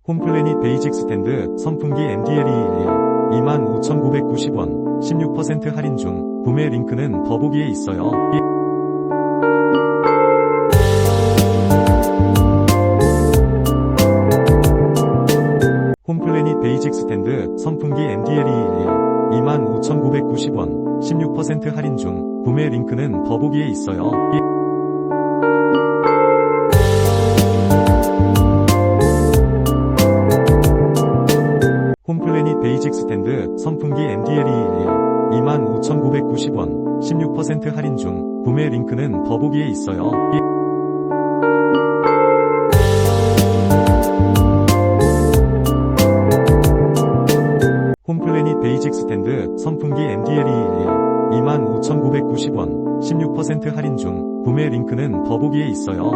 홈플래닛 베이직 스탠드 선풍기 NDL2211 25,990원 16% 할인 중. 구매 링크는 더보기에 있어요. 홈플래닛 베이직 스탠드 선풍기 NDL2211 25,990원 16% 할인 중. 구매 링크는 더보기에 있어요. 홈플래닛 베이직 스탠드 선풍기 NDL2211 25,990원 16% 할인 중. 구매 링크는 더보기에 있어요. 홈플래닛 베이직 스탠드 선풍기 NDL2211 25,990원 16% 할인 중. 구매 링크는 더보기에 있어요.